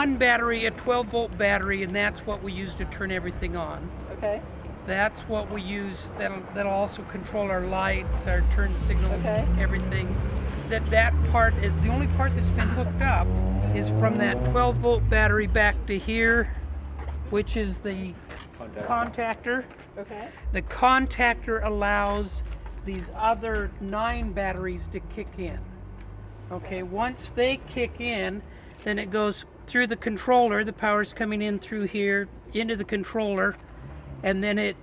one battery, a 12-volt battery, and that's what we use to turn everything on. Okay. That's what we use. That'll also control our lights, our turn signals, everything. That part is the only part that's been hooked up is from that 12-volt battery back to here, which is the contactor. Okay. The contactor allows these other 9 batteries to kick in. Okay, once they kick in, then it goes through the controller. The power's coming in through here into the controller, and then it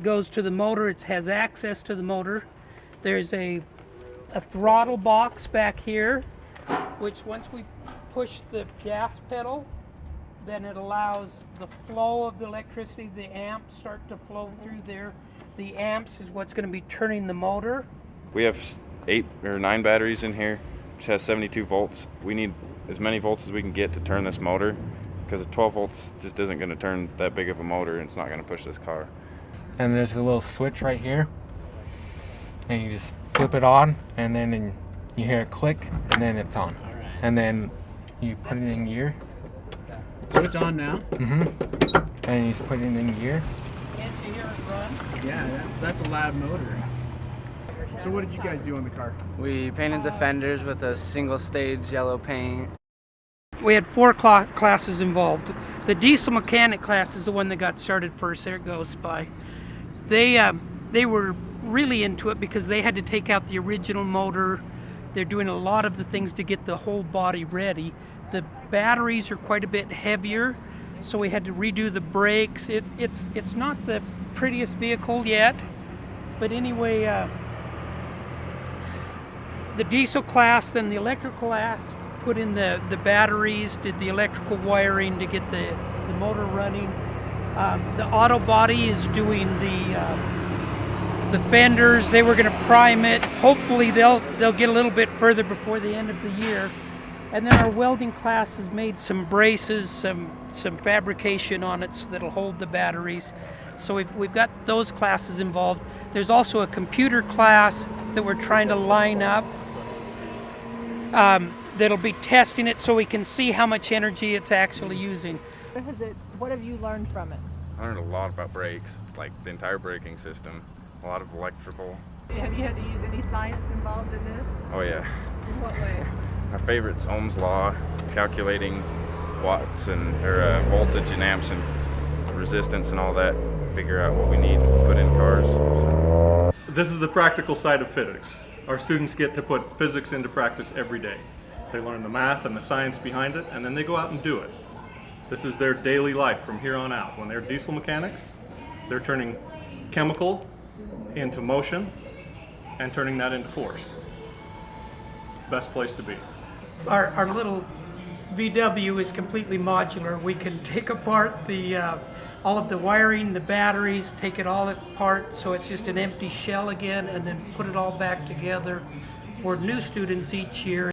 goes to the motor. It has access to the motor. There's a throttle box back here, which once we push the gas pedal, then it allows the flow of the electricity, the amps start to flow through there. The amps is what's going to be turning the motor. We have 8 or 9 batteries in here, which has 72 volts. We need as many volts as we can get to turn this motor, because 12 volts just isn't going to turn that big of a motor, and it's not going to push this car. And there's a little switch right here, and you just flip it on, and then you hear a click, and then it's on. And then you put it in gear. So it's on now? Mm-hmm. And you just put it in gear. Can't you hear it run? Yeah, that's a loud motor. So what did you guys do on the car? We painted the fenders with a single stage yellow paint. We had 4 classes involved. The diesel mechanic class is the one that got started first. There it goes, Spy. They were really into it because they had to take out the original motor. They're doing a lot of the things to get the whole body ready. The batteries are quite a bit heavier, so we had to redo the brakes. It's not the prettiest vehicle yet, but anyway, the diesel class, then the electrical class, put in the batteries, did the electrical wiring to get the motor running. The auto body is doing the fenders. They were going to prime it. Hopefully they'll get a little bit further before the end of the year. And then our welding class has made some braces, some fabrication on it so that'll hold the batteries. So we've got those classes involved. There's also a computer class that we're trying to line up that'll be testing it so we can see how much energy it's actually using. What have you learned from it? I learned a lot about brakes, like the entire braking system, a lot of electrical. Have you had to use any science involved in this? Oh yeah. In what way? My favorite's Ohm's law, calculating watts and voltage and amps and resistance and all that, figure out what we need to put in cars. So. This is the practical side of physics. Our students get to put physics into practice every day. They learn the math and the science behind it, and then they go out and do it. This is their daily life from here on out. When they're diesel mechanics, they're turning chemical into motion and turning that into force. Best place to be. Our little VW is completely modular. We can take apart all of the wiring, the batteries, take it all apart so it's just an empty shell again, and then put it all back together for new students each year.